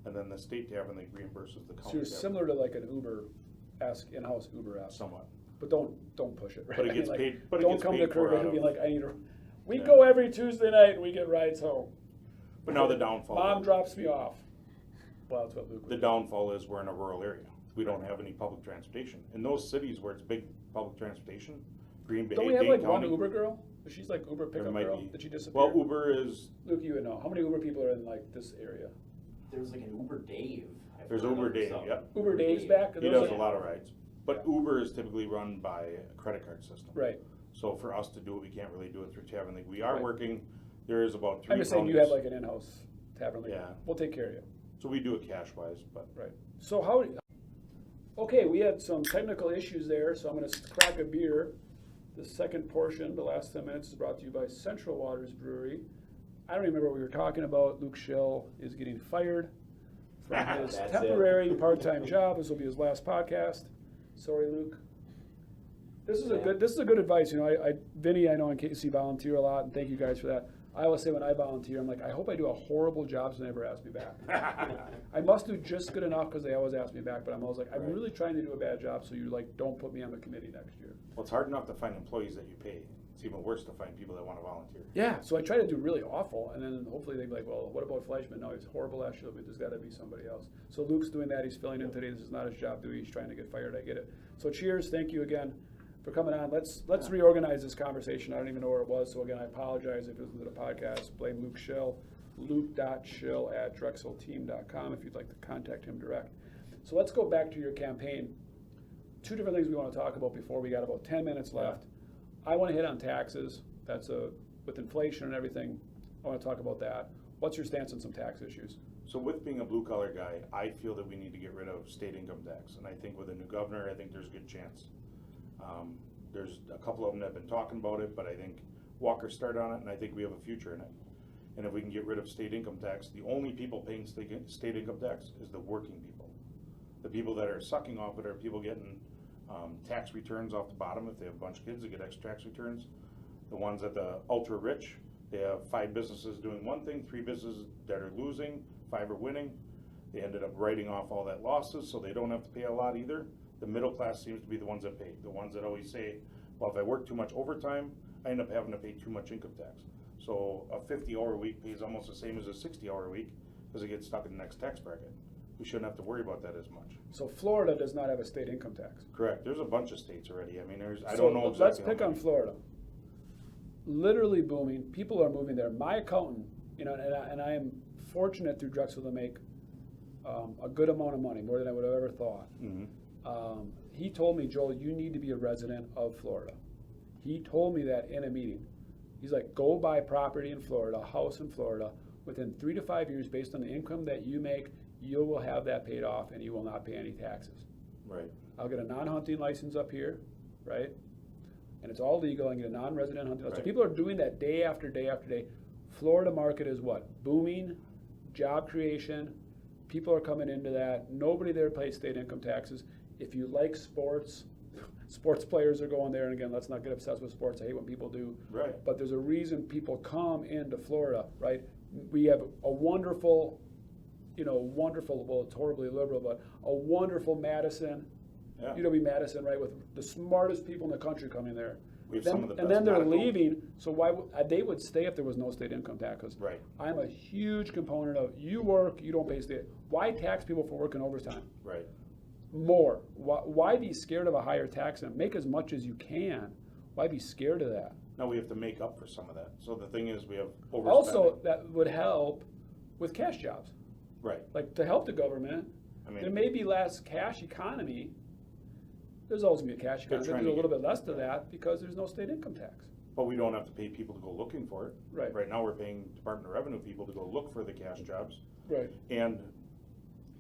and then the state Tavern League reimburses the county. So you're Tavern similar to like an Uber-esque, in-house League, Uber-esque. somewhat. But don't push it, right? But it I mean, gets like, paid- but it don't gets come paid to curve for in and out be of- like, I need a. We Yeah. go every Tuesday night and we get rides home. But now the downfall. Mom drops me off. Well, that's what Luke. The would do. downfall is we're in a rural area. We don't have any public transportation. In those cities where it's big public transportation, Green Bay, Don't we have Dane like County. one Uber girl? She's like Uber there pickup might girl. be- Did she disappear? Well, Uber is, Luke, you would know. How many Uber people are in like this area? There's like an Uber Dave. I've there's heard Uber of Dave, some. yep. Uber Dave's back? Are He those does a like- lot of rides. But Uber is typically run by a credit card system. Right. So for us to do it, we can't really do it through Tavern League. We are Right. working, there is about 3 I'm just saying you counties. have like an in-house tavern league. Yeah. We'll take care of you. So we do it cash wise, but Right. So how Okay, we had some technical issues there, so I'm gonna crack a beer. The second portion, the last 10 minutes, is brought to you by Central Waters Brewery. I don't even remember what we were talking about. Luke Schill is getting fired from his That's temporary part-time job. This will be his last podcast. Sorry, Luke. This is a good advice. You know, Vinny, I know in KC volunteer a lot, and thank you guys for that. I always say when I volunteer, I'm like, I hope I do a horrible job so they never ask me back. I must do just good enough because they always ask me back, but I'm always like, I'm really trying to do a bad job, so you like don't put me on the committee next year. Well, it's hard enough to find employees that you pay. It's even worse to find people that want to volunteer. Yeah, so I try to do really awful, and then hopefully they'd be like, well, what about Fleischman? No, he's horrible last year, but there's got to be somebody else. So Luke's doing that. He's filling in today. This is not his job duty. He's trying to get fired. I get it. So cheers. Thank you again for coming on. Let's reorganize this conversation. I don't even know where it was. So again, I apologize if it was the podcast. Blame Luke Schill. Luke.Schill@drexelteam.com if you'd like to contact him direct. So let's go back to your campaign. Two different things we want to talk about before we got about 10 minutes left. I want to hit on taxes. That's with inflation and everything. I want to talk about that. What's your stance on some tax issues? So with being a blue collar guy, I feel that we need to get rid of state income tax. And I think with a new governor, I think there's a good chance. There's a couple of them that have been talking about it, but I think Walker started on it, and I think we have a future in it. And if we can get rid of state income tax, the only people paying state income tax is the working people. The people that are sucking off it are people getting tax returns off the bottom. If they have a bunch of kids, they get extra tax returns. The ones that the ultra rich, they have 5 businesses doing one thing, 3 businesses that are losing, 5 are winning. They ended up writing off all that losses, so they don't have to pay a lot either. The middle class seems to be the ones that pay. The ones that always say, well, if I work too much overtime, I end up having to pay too much income tax. So a 50-hour week pays almost the same as a 60-hour week because it gets stuck in the next tax bracket. We shouldn't have to worry about that as much. So Florida does not have a state income tax. Correct. There's a bunch of states already. I mean, I don't know exactly. Let's pick on Florida. Literally booming. People are moving there. My accountant, you know, and I am fortunate through Drexel to make a good amount of money, more than I would have ever thought. Mm-hmm. He told me, Joel, you need to be a resident of Florida. He told me that in a meeting. He's like, go buy property in Florida, a house in Florida. Within 3 to 5 years, based on the income that you make, you will have that paid off and you will not pay any taxes. Right. I'll get a non-hunting license up here, right? And it's all legal. I can get a non-resident hunting license. Right. So people are doing that day after day after day. Florida market is what? Booming, job creation. People are coming into that. Nobody there pays state income taxes. If you like sports, sports players are going there. And again, let's not get obsessed with sports. I hate when people do. Right. But there's a reason people come into Florida, right? We have a wonderful, well, it's horribly liberal, but a wonderful Madison, Yeah. UW-Madison, right, with the smartest people in the country coming there. We have some of the And best then they're medical. leaving, so why they would stay if there was no state income tax. 'Cause Right. I'm a huge component of you work, you don't pay state. Why tax people for working overtime? Right. More. Why be scared of a higher tax and make as much as you can? Why be scared of that? Now we have to make up for some of that. So the thing is, we have overspending. Also, that would help with cash jobs. Right. Like to help the government, I mean, there may be less cash economy. There's always going to be a cash They're economy. trying There's a to little bit less to that because there's no state income tax. but we don't have to pay people to go looking for it. Right. Right now, we're paying Department of Revenue people to go look for the cash jobs. Right. And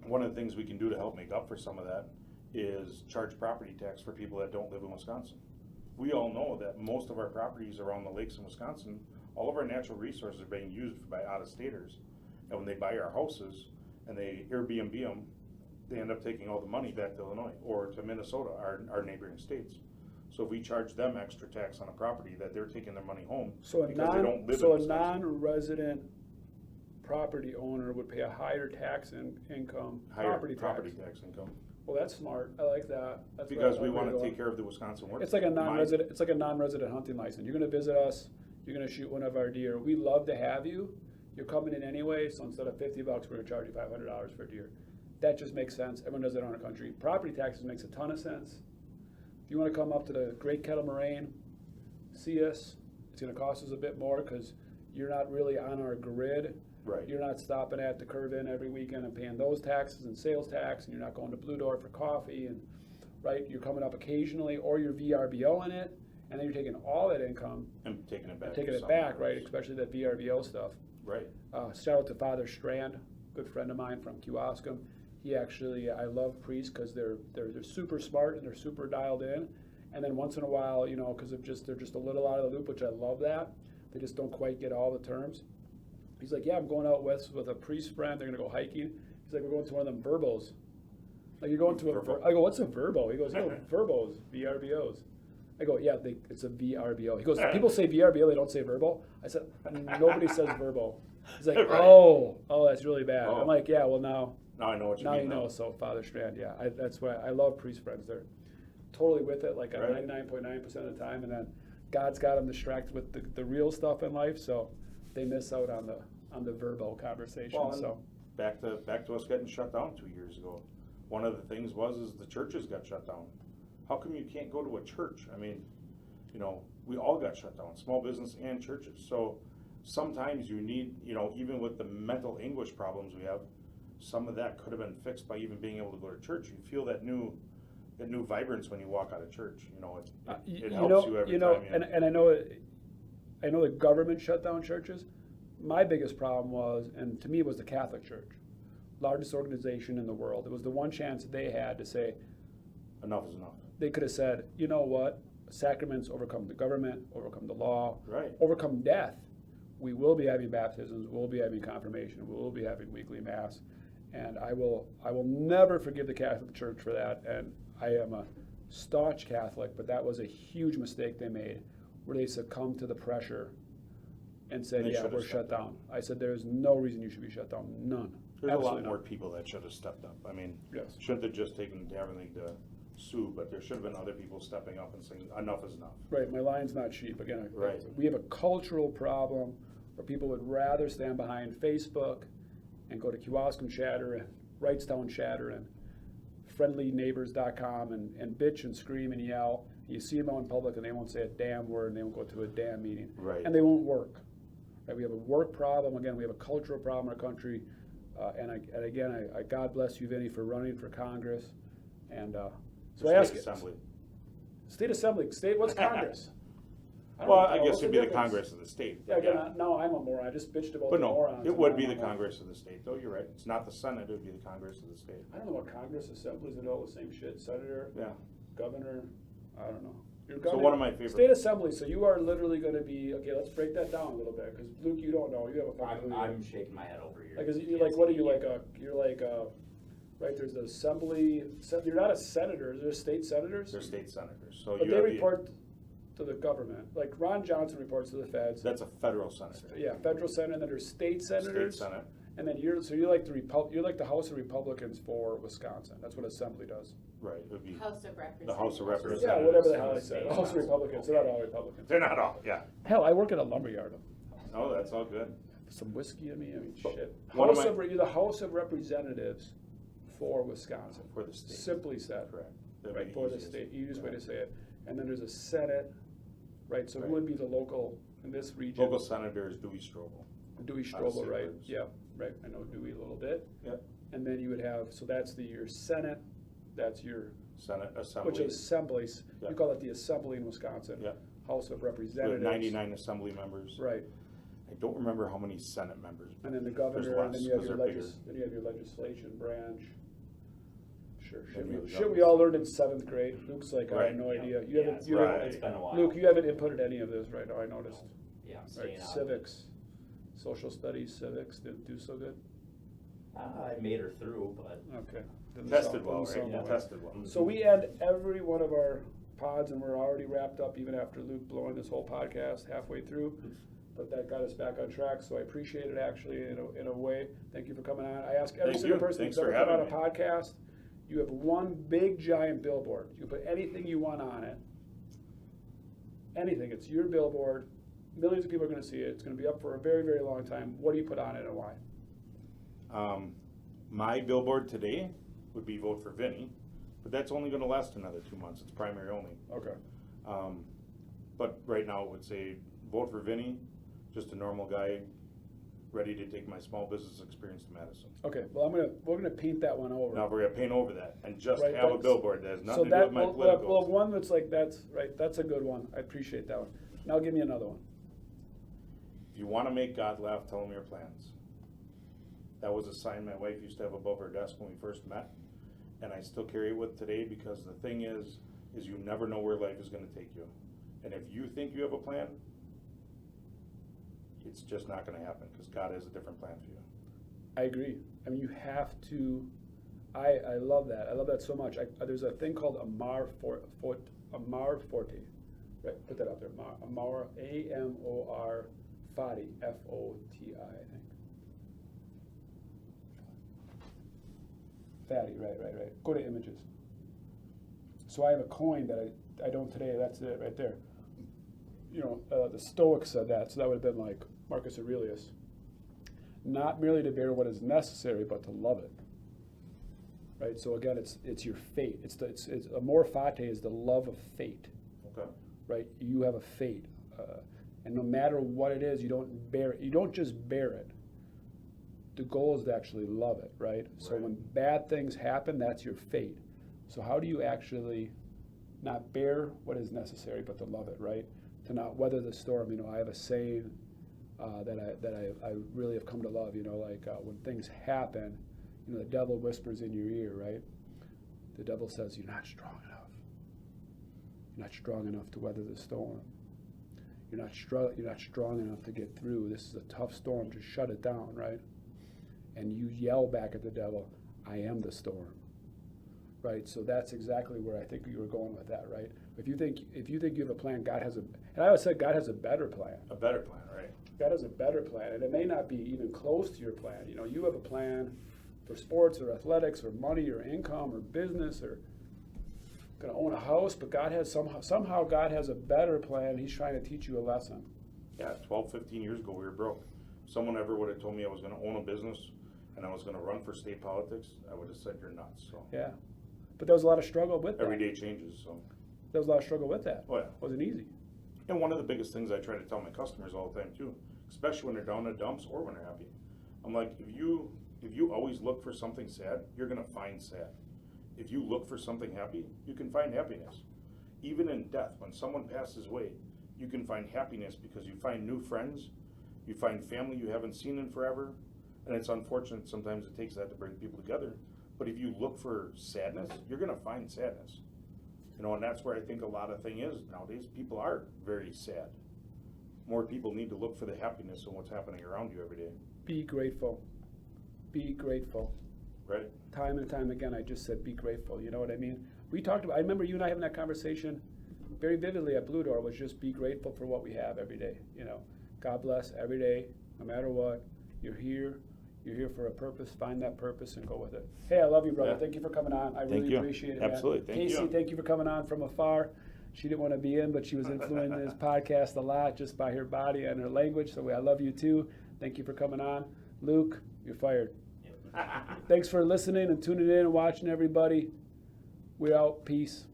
one of the things we can do to help make up for some of that is charge property tax for people that don't live in Wisconsin. We all know that most of our properties around the lakes in Wisconsin, all of our natural resources are being used by out-of-staters. And when they buy our houses and they Airbnb them, they end up taking all the money back to Illinois or to Minnesota, our neighboring states. So if we charge them extra tax on a property, that they're taking their money home So a because they don't live in Wisconsin. non-resident property owner would pay a higher tax income Higher property tax income. Well, that's smart. I like that. That's Because what we I'm want to going. take care of the Wisconsin work. It's like a non-resident. It's like a non-resident hunting license. You're going to visit us. You're going to shoot one of our deer. We love to have you. You're coming in anyway, so instead of $50, we're going to charge you $500 for a deer. That just makes sense. Everyone does that around the country. Property taxes makes a ton of sense. If you want to come up to the Great Kettle Moraine, see us. It's going to cost us a bit more because you're not really on our grid. Right. You're not stopping at the Curve Inn every weekend and paying those taxes and sales tax, and you're not going to Blue Door for coffee, and right, you're coming up occasionally, or you're VRBO in it, and then you're taking all that income And taking it back. and taking to it somewhere back, right? else. Especially that VRBO stuff. Right. Shout out to Father Strand, good friend of mine from Kewaskum. I love priests because they're super smart and they're super dialed in. And then once in a while, you know, because they're just a little out of the loop, which I love that. They just don't quite get all the terms. He's like, yeah, I'm going out west with a priest friend. They're gonna go hiking. He's like, we're going to one of them verbos. Like, you're going to I go, what's a verbo? He goes, no, verbos, VRBOs. I go, yeah, it's a VRBO. He goes, people say VRBO, they don't say verbo. I said, nobody says verbo. He's like, Right. oh, that's really bad. Oh. I'm like, yeah, well now I know what you now mean. you know. So Father Strand, yeah, that's why I love priest friends. They're totally with it, like Right. 99.9% of the time, and then God's got them distracted with the real stuff in life, so they miss out on the verbal conversation. Well, and so back to us getting shut down 2 years ago. One of the things is the churches got shut down. How come you can't go to a church? I mean, you know, we all got shut down, small business and churches. So sometimes you need, you know, even with the mental anguish problems we have, some of that could have been fixed by even being able to go to church. You feel that new vibrance when you walk out of church. You know, it helps you every time. And I know the government shut down churches. My biggest problem was, and to me it was the Catholic Church, largest organization in the world. It was the one chance they had to say, enough is enough. they could have said, you know what, sacraments overcome the government, overcome the law, Right. overcome death. We will be having baptisms, we'll be having confirmation, we will be having weekly mass, and I will never forgive the Catholic Church for that. And I am a staunch Catholic, but that was a huge mistake they made, where they succumbed to the pressure and said, And they yeah, should have we're shut down. I said, there's no reason you should be shut down, none. There's a lot Absolutely more none. people that should have stepped up. I mean, Yes. shouldn't have just taken Tavern League to sue, but there should have been other people stepping up and saying enough is enough. Right, my lion's not sheep. Again, Right. we have a cultural problem where people would rather stand behind Facebook and go to Kewaskum Chatter and Wrightstown Chatter and friendlyneighbors.com and bitch and scream and yell. You see them out in public and they won't say a damn word and they won't go to a damn meeting. Right. And they won't work. Right? We have a work problem. Again, we have a cultural problem in our country. And again, God bless you, Vinny, for running for Congress. And so I ask State Assembly. State Assembly, what's Congress? don't Well, know. I guess What's it'd be the difference? Congress of the state. Yeah, again, now I'm a moron. I just bitched about But the no, morons. it and would now be I'm the a moron. Congress of the state, though, you're right. It's not the Senate, it would be the Congress of the state. I don't know what Congress, assemblies, and all the same shit. Senator, Yeah. governor, I don't know. You're So governor, one of my favorite. State Assembly, so you are literally gonna be, okay, let's break that down a little bit, because Luke, you don't know, you have a fucking clue. I'm shaking my head over here. Like, you're like, what are you, you're like right, there's the assembly, you're not a senator, there's state senators? They're state senators, so But you they have report to the government, like Ron Johnson reports to the feds. that's a federal senator. Yeah, federal senate, and then there's state senators. State Senate, And then you're like the House of Republicans for Wisconsin. That's what Assembly does. right, it would be, House of Representatives. The House of Yeah, Representatives. whatever the hell I State said. House. House of Republicans. They're not all Republicans. they're not all, yeah. Hell, I work at a lumberyard. No, that's all good. Some whiskey in me. I mean, But shit. one of You're the House of Representatives for Wisconsin. For the state. Simply said. Correct. That'd Right, be for the easiest. state. Easiest way to Correct. say it. And then there's a Senate, right? So Right. who would be the local in this region? Local senator is Dewey Strobel. Dewey out of Strobel, St. right? Louis. Yeah, right. I know Dewey a little bit. Yep. And then you would have, so that's your Senate, that's your, Senate Assembly. which is assemblies. Yeah. You call it the Assembly in Wisconsin. Yeah. House of We have Representatives. 99 assembly members. Right. I don't remember how many Senate members. but And then the there's governor, and then less, you have 'cause your they're bigger. then you have your legislation branch. Sure, Then you have shit we governors. all learned in 7th grade. Luke's like, I have Right. no Yeah. idea. You Yeah, haven't, it's you been- haven't, It's been a while. Luke, you haven't inputted any of this right now, I noticed. Yeah, I'm Right, staying out. civics, social studies, civics, didn't do so good. I made her through, but Okay. Didn't Tested sound- well, didn't right? sound Yeah, well. tested well. So we end every one of our pods, and we're already wrapped up even after Luke blowing this whole podcast halfway through. But that got us back on track, so I appreciate it actually in a way. Thank you for coming on. I ask every Thank single you. person Thanks who's ever for come on a having me. podcast, you have one big giant billboard. You can put anything you want on it. Anything. It's your billboard. Millions of people are going to see it. It's going to be up for a very, very long time. What do you put on it and why? My billboard today would be vote for Vinny, but that's only gonna last another 2 months. It's primary only. Okay. But right now it would say, vote for Vinny, just a normal guy, ready to take my small business experience to Madison. Okay. Well, we're gonna paint that one over. Now we're gonna paint over that and just Right, have a that's- billboard that has So nothing to do that with my well, political. one that's like that's right. That's a good one. I appreciate that one. Now give me another one. If you wanna make God laugh, tell him your plans. That was a sign my wife used to have above her desk when we first met, and I still carry it with today, because the thing is you never know where life is gonna take you. And if you think you have a plan, it's just not gonna happen, because God has a different plan for you. I agree. I mean, you have to. I love that. I love that so much. There's a thing called Amar Forte. Right, put that up there. Amar, A-M-O-R, Fati, F-O-T-I, I think. Fatty, right. Go to images. So I have a coin that I don't today. That's it right there. You know, the Stoics said that, so that would have been like Marcus Aurelius. Not merely to bear what is necessary, but to love it. Right. So again, it's your fate. It's amor fati is the love of fate. Okay. Right. You have a fate, and no matter what it is, you don't bear it. You don't just bear it. The goal is to actually love it. Right. So Right. when bad things happen, that's your fate. So how do you actually not bear what is necessary, but to love it? Right. To not weather the storm. You know, I have a saying that I really have come to love. You know, like when things happen. You know, the devil whispers in your ear, right? The devil says, you're not strong enough. You're not strong enough to weather the storm. You're not strong enough to get through. This is a tough storm. Just shut it down, right? And you yell back at the devil, I am the storm. Right? So that's exactly where I think you were going with that, right? If you think you have a plan, God has and I always said God has a better plan. A better plan, right? God has a better plan, and it may not be even close to your plan. You know, you have a plan for sports or athletics or money or income or business or going to own a house, but God has somehow God has a better plan. He's trying to teach you a lesson. Yeah, 12, 15 years ago, we were broke. If someone ever would have told me I was going to own a business and I was going to run for state politics, I would have said you're nuts. So Yeah, but there was a lot of struggle with that. every day changes. So There was a lot of struggle with that. Oh, yeah. It wasn't easy. And one of the biggest things I try to tell my customers all the time too, especially when they're down in the dumps or when they're happy, I'm like, if you always look for something sad, you're gonna find sad. If you look for something happy, you can find happiness. Even in death, when someone passes away, you can find happiness because you find new friends, you find family you haven't seen in forever, and it's unfortunate sometimes it takes that to bring people together. But if you look for sadness, you're gonna find sadness. You know, and that's where I think a lot of thing is nowadays, people are very sad. More people need to look for the happiness in what's happening around you every day. Be grateful. Be grateful. Right? Time and time again, I just said be grateful. You know what I mean? We talked about, I remember you and I having that conversation very vividly at Blue Door, was just be grateful for what we have every day. You know, God bless every day, no matter what. You're here for a purpose. Find that purpose and go with it. Hey, I love you, brother. Yeah. Thank you for coming on. I Thank really you. appreciate it, man. Absolutely. Thank Casey, you. thank you for coming on from afar. She didn't want to be in, but she was influencing this podcast a lot just by her body and her language. So I love you too. Thank you for coming on. Luke, you're fired. Thanks for listening and tuning in and watching, everybody. We're out. Peace.